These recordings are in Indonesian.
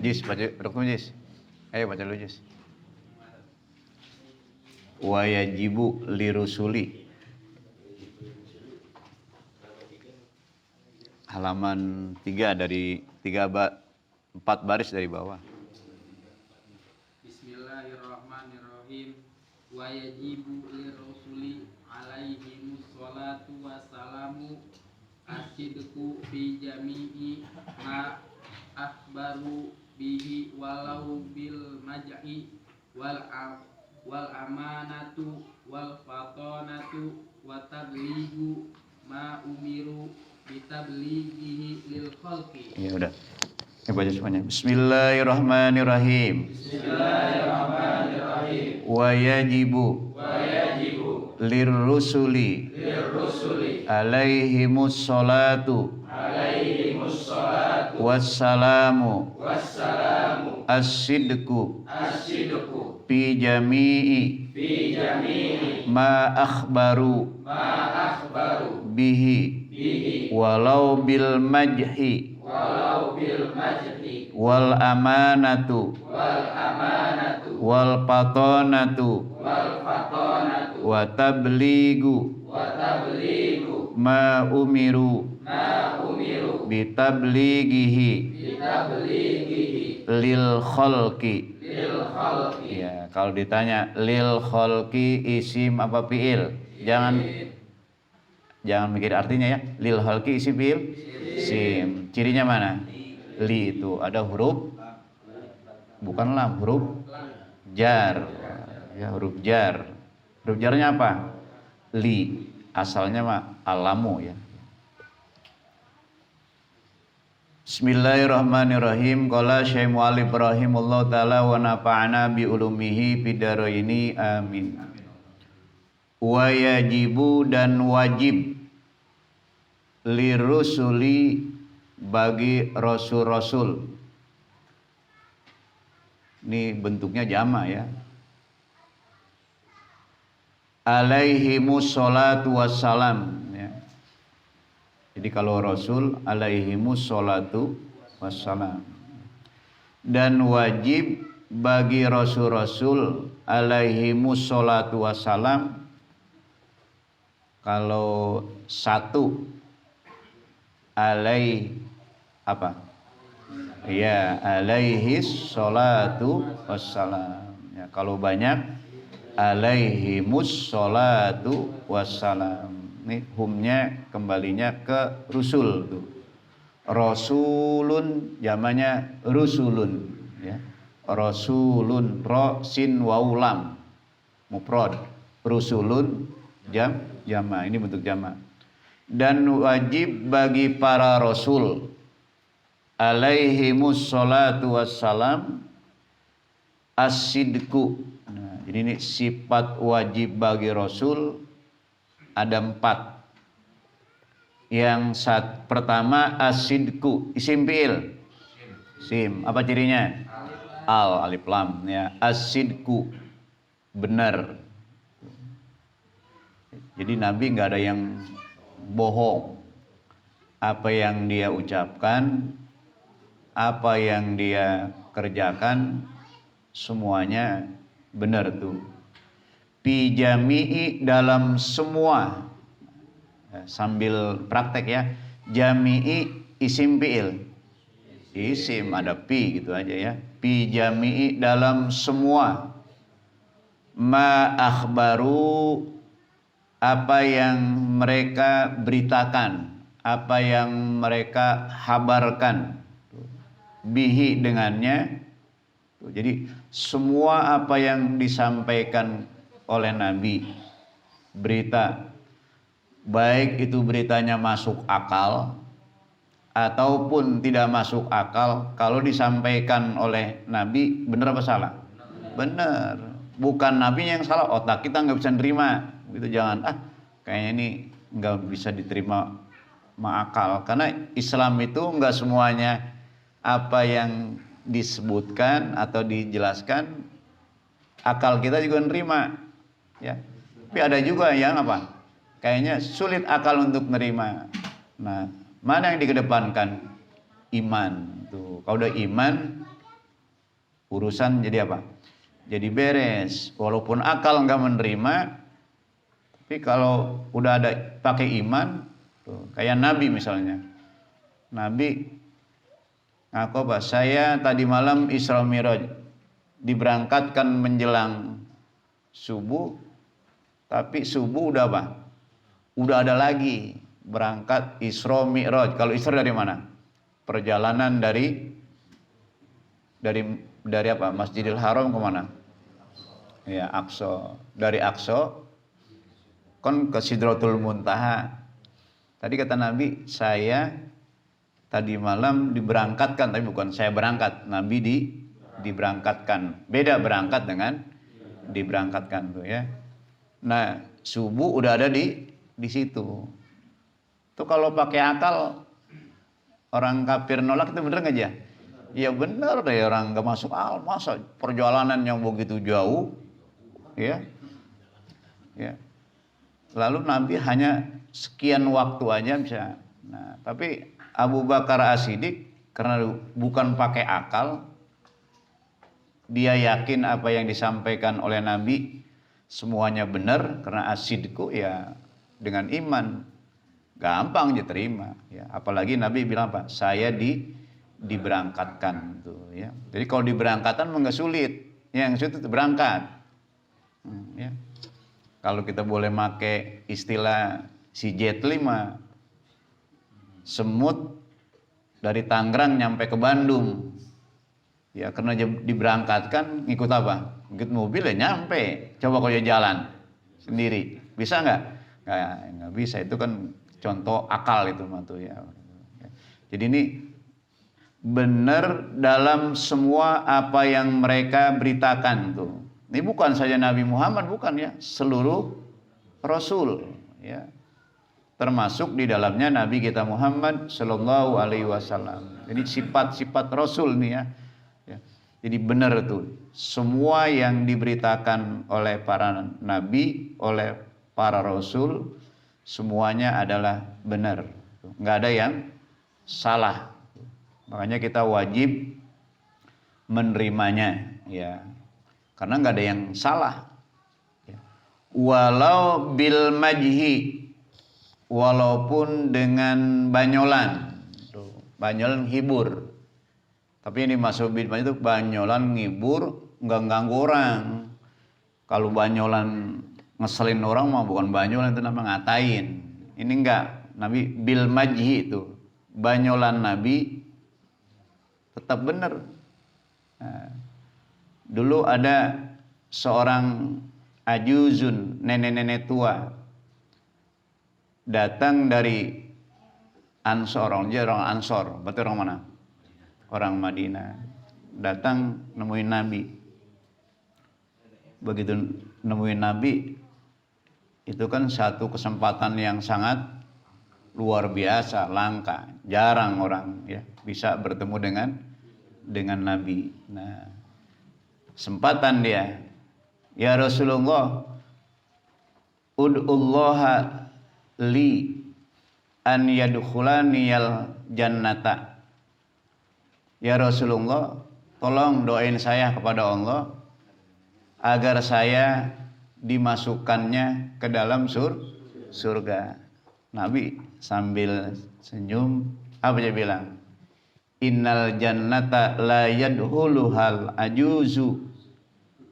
Jis, baca rukun Jis. Ayo baca dulu Jis. Wa yajibu lirusuli. Halaman 3 dari 4 baris dari bawah. Bismillahirrahmanirrahim. Wa yajibu lirrusuli alaihimus salatu wassalamu asidku fi jami'i ma akhbaru bihi walau bil maj'i wal amanatu wal fatonatu wa tablighu ma umiru bitablighihi lil khalqi. Ya udah. Baca semuanya. Bismillahirrahmanirrahim. Bismillahirrahmanirrahim. Wa yajibu lirrusuli alaihimus salatu wassalamu as-sidqu fi jami'i ma akhbaru bihi walau bil majhi wal amanatu wal fatonatu wa tablighu ma umiru bitablighihi lil khalqi. Ya, kalau ditanya lil khalqi isim apa fiil? Jangan mikir artinya ya. Lil khalqi isim fiil? Sim. Cirinya mana? Li itu ada huruf bukan lam, huruf jar. Ya, huruf jar. Huruf jarnya apa? Li. Asalnya mah alamu ya. Bismillahirrahmanirrahim. Qala Syekh Mu'alif rahimahullah taala wa nafa'ana bi ulumihi fid dharaini amin. Wa yajibu dan wajib lirusuli bagi rasul-rasul. Ini bentuknya jama ya. Alaihimus salatu wassalam ya. Jadi kalau rasul alaihimus salatu wassalam. Dan wajib bagi rasul-rasul alaihimus salatu wassalam. Kalau satu apa? Ya, alaihis salatu wassalam. Ya, kalau banyak alaihimus salatu wassalam. Ini humnya kembalinya ke rusul tuh. Rasulun jamanya rusulun ya. Rasulun ro sin waw lam mufrad. Rusulun jama. Ini bentuk jama. Dan wajib bagi para rasul alaihimus salatu wassalam as-sidqu. Nah, ini sifat wajib bagi rasul ada 4. Yang pertama as-sidqu, isim fiil. Sim, apa cirinya? Alif lam ya. As-sidqu, benar. Jadi Nabi nggak ada yang bohong. Apa yang dia ucapkan, apa yang dia kerjakan, semuanya benar tuh. Fi jami'i dalam semua. Sambil praktek ya. Jami'i isim fiil. Isim ada pi gitu aja ya. Fi jami'i dalam semua. Ma akhbaru apa yang mereka beritakan, apa yang mereka habarkan. Bihi dengannya. Jadi semua apa yang disampaikan oleh Nabi, berita, baik itu beritanya masuk akal ataupun tidak masuk akal, kalau disampaikan oleh Nabi benar apa salah? Benar. Bukan Nabinya yang salah, otak kita nggak bisa nerima. Gitu, jangan kayaknya ini nggak bisa diterima sama akal. Karena Islam itu nggak semuanya apa yang disebutkan atau dijelaskan akal kita juga nerima. Ya, tapi ada juga yang apa? Kayaknya sulit akal untuk nerima. Nah, mana yang dikedepankan? Iman. Tuh, kalau udah iman, urusan jadi apa? Jadi beres. Walaupun akal nggak menerima, tapi kalau udah ada pakai iman, tuh, kayak Nabi misalnya. Nabi ngaku apa? Saya tadi malam Isra Mi'raj, diberangkatkan menjelang subuh, tapi subuh udah apa? Udah ada lagi berangkat Isra Mi'raj. Kalau Isra dari mana? Perjalanan dari apa? Masjidil Haram ke mana? Ya, Aqsa. Dari Aqsa kan ke Sidratul Muntaha. Tadi kata Nabi, saya tadi malam diberangkatkan, tapi bukan saya berangkat. Nabi diberangkatkan. Beda berangkat dengan diberangkatkan tuh ya. Nah, subuh udah ada di situ. Tuh kalau pakai akal orang kafir nolak itu bener nggak ya? Ya bener deh, orang nggak masuk akal, masa perjalanan yang begitu jauh, ya, ya. Lalu Nabi hanya sekian waktu aja bisa. Nah, tapi Abu Bakar As-Siddiq karena bukan pakai akal, dia yakin apa yang disampaikan oleh Nabi semuanya benar karena as-sidqu ya dengan iman gampang diterima ya. Apalagi Nabi bilang apa? Saya diberangkatkan tuh ya. Jadi kalau diberangkatan enggak sulit. Yang sulit itu berangkat. Ya. Kalau kita boleh pakai istilah si Jet 5 semut dari Tangerang nyampe ke Bandung. Ya karena diberangkatkan ngikut apa? Ngikut mobil ya nyampe. Coba kalau dia jalan sendiri, bisa nggak? Nggak bisa. Itu kan contoh akal itu mantu ya. Jadi ini benar dalam semua apa yang mereka beritakan tuh. Ini bukan saja Nabi Muhammad, bukan ya, seluruh Rasul ya. Termasuk di dalamnya Nabi kita Muhammad Sallallahu Alaihi Wasallam. Jadi sifat-sifat Rasul nih ya. Jadi benar itu semua yang diberitakan oleh para nabi, oleh para rasul, semuanya adalah benar. Nggak ada yang salah. Makanya kita wajib menerimanya, ya. Karena nggak ada yang salah. Walau bil majhi, walaupun dengan banyolan, banyolan hibur. Tapi ini masuk bid'ah itu banyolan ngibur nggak ganggu orang. Kalau banyolan ngeselin orang mah bukan banyolan, itu namanya ngatain. Ini enggak, Nabi bil majhi itu. Banyolan Nabi tetap benar. Nah, dulu ada seorang ajuzun, nenek-nenek tua, datang dari Ansor, orang Ansor, berarti orang mana? Orang Madinah, datang nemuin Nabi. Begitu nemuin Nabi, itu kan satu kesempatan yang sangat luar biasa, langka, jarang orang ya bisa bertemu dengan Nabi. Nah, kesempatan dia, ya Rasulullah, ud'ullaha li an yadkhulani jannata. Ya Rasulullah, tolong doain saya kepada Allah agar saya dimasukkannya ke dalam surga. Nabi sambil senyum, apa dia bilang? Innal jannata la yadkhuluhal ajuzu.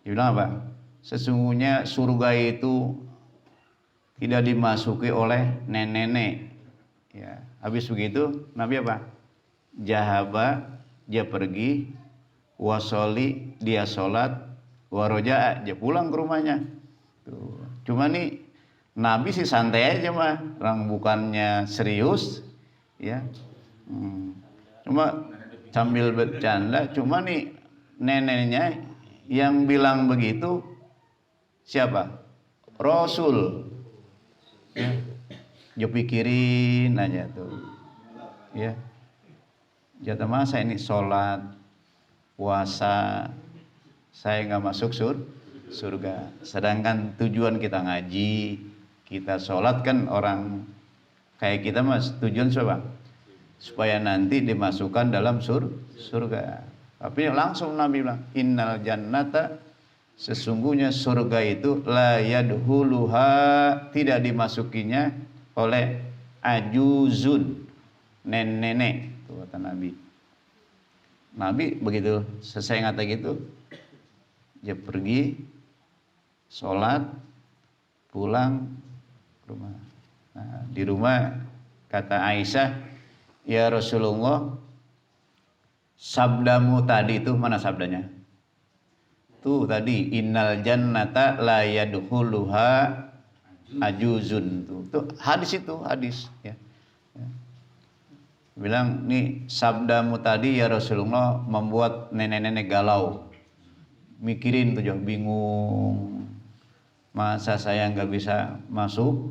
Dia bilang apa? Sesungguhnya surga itu tidak dimasuki oleh nenek-nenek. Ya, habis begitu Nabi apa? Jahaba, dia pergi, wasoli, dia sholat, waroja, dia pulang ke rumahnya. Tuh. Cuma nih Nabi sih santai aja mah, orang bukannya serius, ya. Cuma sambil bercanda. Cuma nih neneknya yang bilang begitu siapa? Rasul. Ya. Dia pikirin aja tuh, ya. Jatah masa ini sholat, puasa, saya nggak masuk surga. Sedangkan tujuan kita ngaji, kita sholat kan orang kayak kita mas tujuan siapa? Supaya nanti dimasukkan dalam surga. Tapi langsung Nabi bilang, innal jannata, sesungguhnya surga itu la yadhuluha, tidak dimasukinya oleh ajuzun, nenek-nenek. Itu kata Nabi. Nabi begitu selesai ngata gitu, dia pergi sholat, pulang ke rumah. Nah, di rumah kata Aisyah, ya Rasulullah, sabdamu tadi itu mana sabdanya? Tuh tadi, innal jannata la yadkhuluha ajuzun. Tuh hadis itu, hadis ya. Bilang, nih sabdamu tadi ya Rasulullah membuat nenek-nenek galau. Mikirin tuh, jauh bingung. Masa saya nggak bisa masuk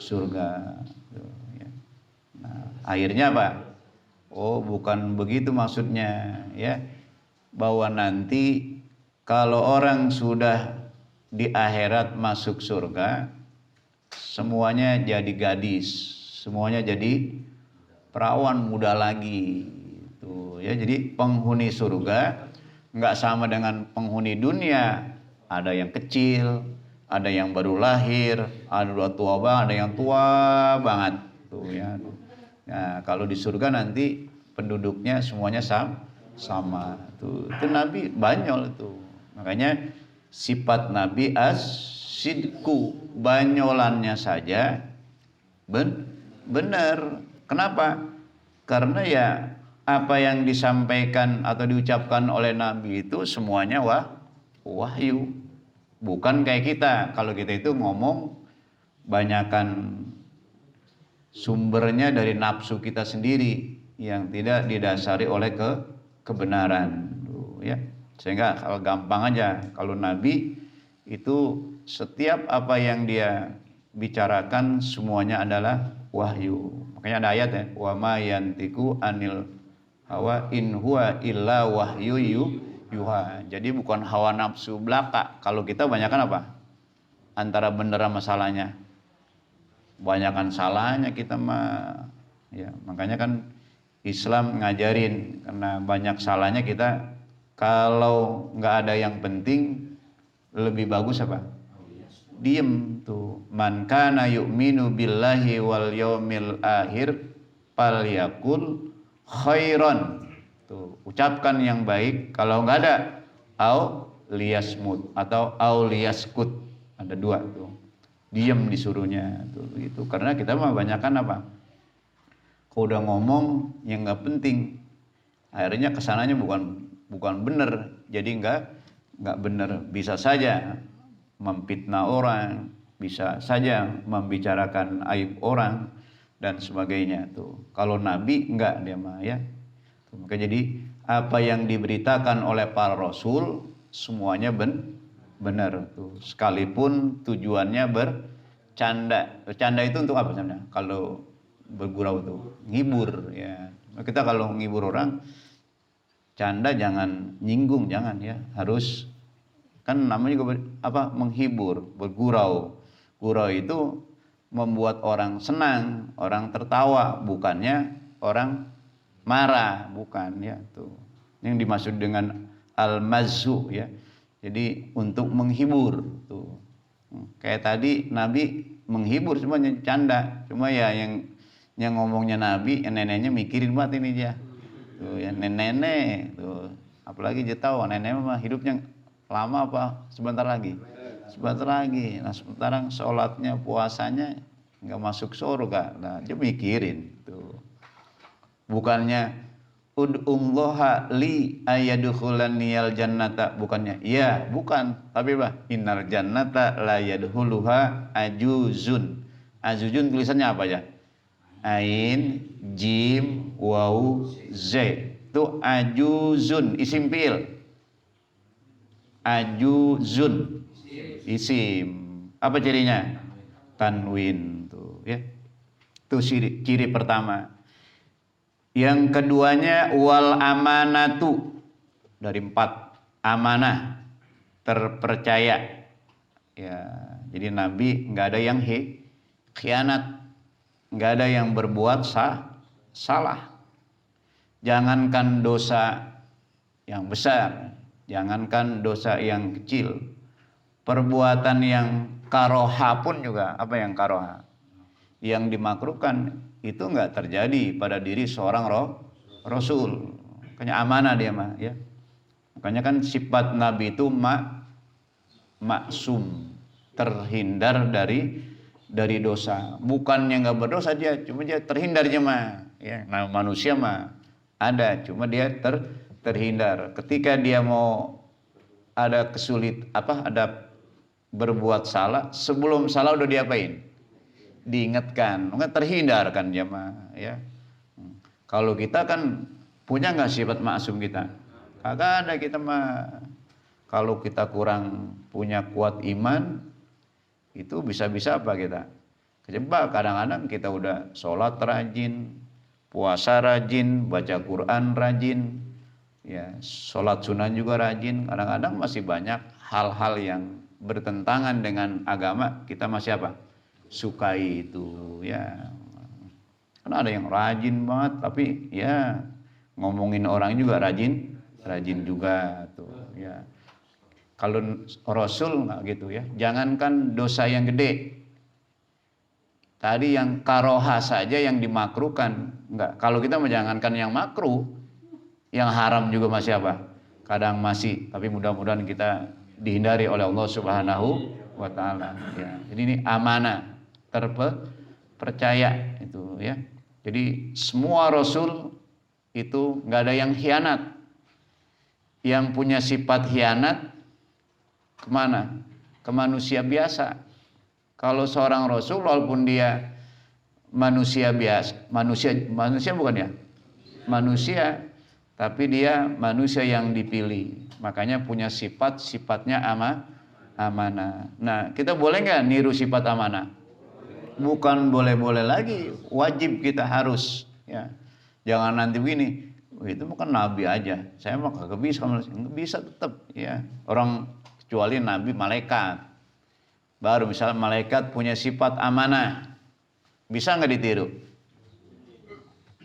surga? Tuh, ya. Nah, akhirnya apa? Oh, bukan begitu maksudnya, ya. Bahwa nanti kalau orang sudah di akhirat masuk surga, semuanya jadi gadis, semuanya jadi perawan muda lagi. Tuh, ya. Jadi penghuni surga nggak sama dengan penghuni dunia. Ada yang kecil, ada yang baru lahir, ada tua banget, ada yang tua banget. Tuh, ya. Nah, kalau di surga nanti penduduknya semuanya sama. Tuh, itu Nabi banyol itu. Makanya sifat Nabi as-sidku, banyolannya saja benar. Kenapa? Karena ya apa yang disampaikan atau diucapkan oleh Nabi itu semuanya wahyu. Bukan kayak kita. Kalau kita itu ngomong banyakan sumbernya dari nafsu kita sendiri yang tidak didasari oleh kebenaran, ya. Sehingga kalau gampang aja, kalau Nabi itu setiap apa yang dia bicarakan semuanya adalah wahyu. Makanya ada ayat ya, wa ma yantiku anil hawa in huwa illa wahyu yuha. Jadi bukan hawa nafsu belaka. Kalau kita banyakkan apa? Antara bener sama salahnya. Banyakan salahnya kita mah, ya. Makanya kan Islam ngajarin, karena banyak salahnya kita, kalau nggak ada yang penting lebih bagus apa? Diem tuh. Man kana yu'minu billahi wal yaumil akhir falyakul khairan. Tuh, ucapkan yang baik. Kalau nggak ada, au liyasmut atau au liyaskut. Ada dua tuh. Diem disuruhnya tuh gitu. Karena kita mah banyakan apa? Kalau udah ngomong yang nggak penting, akhirnya kesananya bukan benar. Jadi nggak benar. Bisa saja memfitnah orang, bisa saja membicarakan aib orang dan sebagainya tuh. Kalau Nabi enggak, dia mah, ya. Tuh, maka jadi apa yang diberitakan oleh para rasul semuanya benar tuh. Sekalipun tujuannya bercanda. Bercanda itu untuk apa sebenarnya? Kalau bergurau tuh ngibur, ya. Kita kalau ngibur orang, canda jangan nyinggung, jangan, ya. Harus, kan namanya juga menghibur, bergurau. Gurau itu membuat orang senang, orang tertawa, bukannya orang marah, bukan, ya tuh. Yang dimaksud dengan al-mazzu, ya. Jadi untuk menghibur tuh. Kayak tadi Nabi menghibur, semuanya canda. Cuma ya yang ngomongnya Nabi, yang neneknya mikirin banget ini dia. Tuh, ya nenek tuh. Apalagi dia tahu nenek mah hidupnya lama apa sebentar lagi. Nah sementara sholatnya, puasanya nggak masuk surga. Nah dia mikirin tuh. Bukannya ud'ullaha li ayadkhulanniyal jannata, bukannya iya, bukan, tapi innal jannata la yadkhuluha ajuzun. Ajuzun tulisannya apa ya? Ain, jim, waw, z. Itu ajuzun, isim fi'il. Ajuzun, isim. Apa cirinya? Tanwin tuh, ya. Itu ciri pertama. Yang keduanya wal amanatu, dari 4, amanah, terpercaya. Ya, jadi Nabi nggak ada yang khianat, nggak ada yang berbuat salah. Jangankan dosa yang besar, jangankan dosa yang kecil, perbuatan yang karoha pun juga, apa yang karoha, yang dimakruhkan itu nggak terjadi pada diri seorang rasul. Makanya amanah dia mah, ya. Makanya kan sifat Nabi itu maksum, terhindar dari dosa. Bukannya nggak berdosa dia, cuma dia terhindar aja mah. Ya, nah manusia mah ada, cuma dia terhindar. Ketika dia mau ada ada berbuat salah, sebelum salah udah diapain? Diingatkan, nggak terhindar kan dia mah, ya. Kalau kita kan punya nggak sifat maksum kita? Kagak ada kita mah. Kalau kita kurang punya kuat iman, itu bisa-bisa apa kita? Kejebak. Kadang-kadang kita udah sholat rajin, puasa rajin, baca Quran rajin, ya sholat sunnah juga rajin. Kadang-kadang masih banyak hal-hal yang bertentangan dengan agama kita masih apa? Sukai itu, ya. Karena ada yang rajin banget, tapi ya ngomongin orang juga rajin juga tuh, ya. Kalau Rasul nggak gitu, ya. Jangankan dosa yang gede, tadi yang karoha saja yang dimakruhkan nggak. Kalau kita menjangankan yang makruh, yang haram juga masih apa? Kadang masih, tapi mudah-mudahan kita dihindari oleh Allah Subhanahu wa Ta'ala. Ya. Jadi ini amanah, terpercaya itu, ya. Jadi semua Rasul itu nggak ada yang khianat. Yang punya sifat khianat kemana? Ke manusia biasa. Kalau seorang Rasul walaupun dia manusia biasa, manusia bukan ya? Manusia, tapi dia manusia yang dipilih. Makanya punya sifatnya amanah. Nah, kita boleh nggak niru sifat amanah? Bukan boleh-boleh lagi, wajib kita harus, ya. Jangan nanti begini, itu bukan nabi aja, saya mah kagak bisa, nggak bisa tetap, ya. Orang kecuali nabi, malaikat. Baru misalnya malaikat punya sifat amanah, bisa nggak ditiru?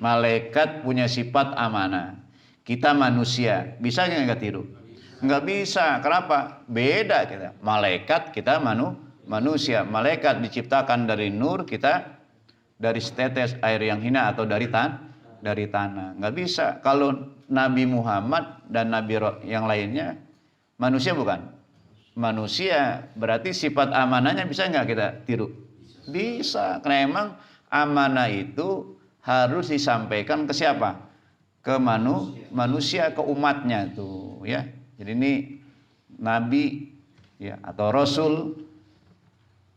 Malaikat punya sifat amanah. Kita manusia, bisa nggak tiru? Nggak bisa. Kenapa? Beda kita. Malaikat, kita manusia. Malaikat diciptakan dari nur, kita dari setetes air yang hina atau dari tanah. Nggak bisa. Kalau Nabi Muhammad dan Nabi yang lainnya manusia bukan? Manusia. Berarti sifat amanahnya bisa nggak kita tiru? Bisa. Karena emang amanah itu harus disampaikan ke siapa? Ke manusia, ke umatnya tuh, ya. Jadi ini nabi, ya, atau rasul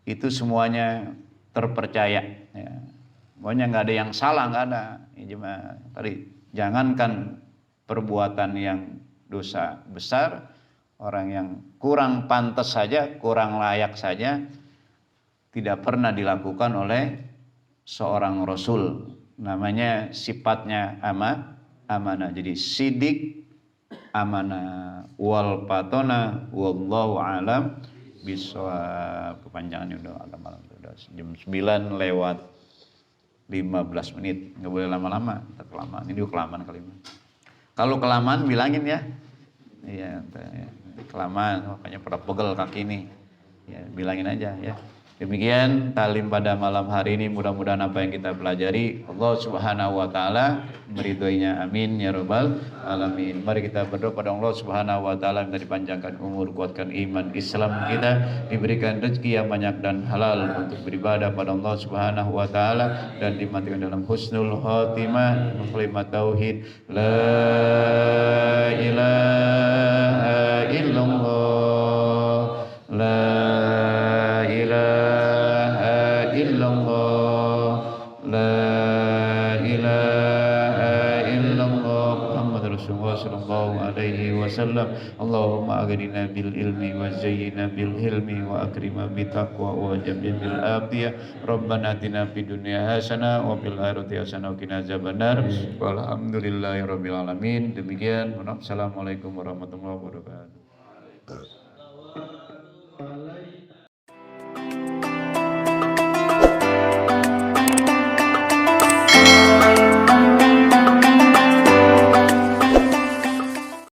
itu semuanya terpercaya, ya. Pokoknya nggak ada yang salah, nggak ada. Ya, cuma tadi jangankan perbuatan yang dosa besar, orang yang kurang pantas saja, kurang layak saja tidak pernah dilakukan oleh seorang rasul. Namanya sifatnya amanah. Jadi sidik, amanah, wal patona, wallahu alam bisawab. Kepanjangannya udah agak malam, udah jam 9 lewat 15 menit. Nggak boleh lama-lama, ntar kelamaan. Ini kelamaan kali ini. Kalau kelamaan bilangin ya. Iya, kelamaan, makanya pada pegel kaki ini. Ya, bilangin aja, ya. Demikian talim pada malam hari ini, mudah-mudahan apa yang kita pelajari Allah Subhanahu wa taala meridhoinya, amin ya rabbal alamin. Mari kita berdoa pada Allah Subhanahu wa taala minta dipanjangkan umur, kuatkan iman Islam kita, diberikan rezeki yang banyak dan halal untuk beribadah pada Allah Subhanahu wa taala dan dimatikan dalam husnul khotimah, kalimat tauhid la ilaha illallah, la sallallahu alaihi wasallam. Allahumma aghnina bil ilmi wa zayyina bil hilmi wa akrima bit taqwa wa jabbil bil afiyah. Rabbana atina fid dunya hasanah wa fil akhirati hasanah wa qina azabannar. Walhamdulillahirabbil alamin. Demikian, assalamualaikum warahmatullahi wabarakatuh.